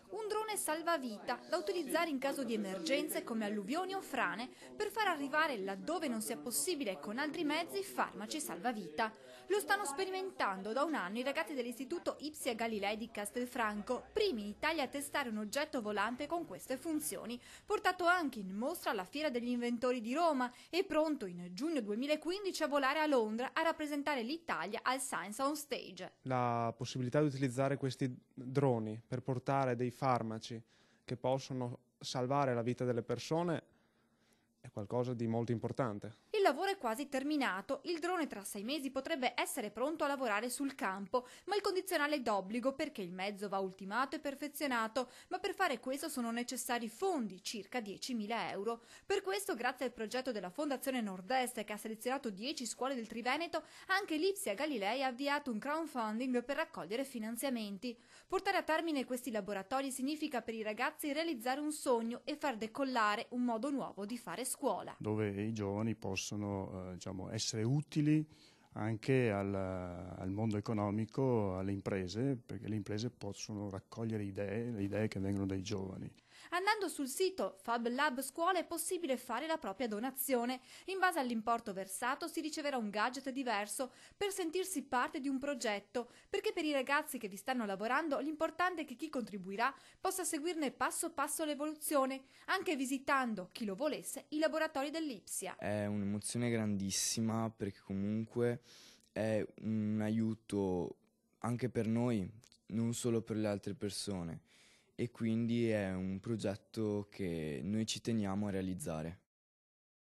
Un drone salvavita da utilizzare in caso di emergenze come alluvioni o frane per far arrivare laddove non sia possibile con altri mezzi farmaci salvavita. Lo stanno sperimentando da un anno i ragazzi dell'Istituto Ipsia Galilei di Castelfranco, primi in Italia a testare un oggetto volante con queste funzioni, portato anche in mostra alla Fiera degli Inventori di Roma e pronto in giugno 2015 a volare a Londra a rappresentare l'Italia al Science on Stage. La possibilità di utilizzare questi droni per portare dei farmaci che possono salvare la vita delle persone è qualcosa di molto importante. Il lavoro è quasi terminato, il drone tra 6 mesi potrebbe essere pronto a lavorare sul campo, ma il condizionale è d'obbligo perché il mezzo va ultimato e perfezionato, ma per fare questo sono necessari fondi, circa 10.000 euro. Per questo, grazie al progetto della Fondazione Nord-Est che ha selezionato 10 scuole del Triveneto, anche l'Ipsia Galilei ha avviato un crowdfunding per raccogliere finanziamenti. Portare a termine questi laboratori significa per i ragazzi realizzare un sogno e far decollare un modo nuovo di fare scuola. Dove i giovani possono essere utili anche al mondo economico, alle imprese, perché le imprese possono raccogliere le idee che vengono dai giovani. Andando sul sito Fab Lab Scuola è possibile fare la propria donazione. In base all'importo versato si riceverà un gadget diverso per sentirsi parte di un progetto, perché per i ragazzi che vi stanno lavorando l'importante è che chi contribuirà possa seguirne passo passo l'evoluzione, anche visitando, chi lo volesse, i laboratori dell'Ipsia. È un'emozione grandissima perché comunque è un aiuto anche per noi, non solo per le altre persone. E quindi è un progetto che noi ci teniamo a realizzare.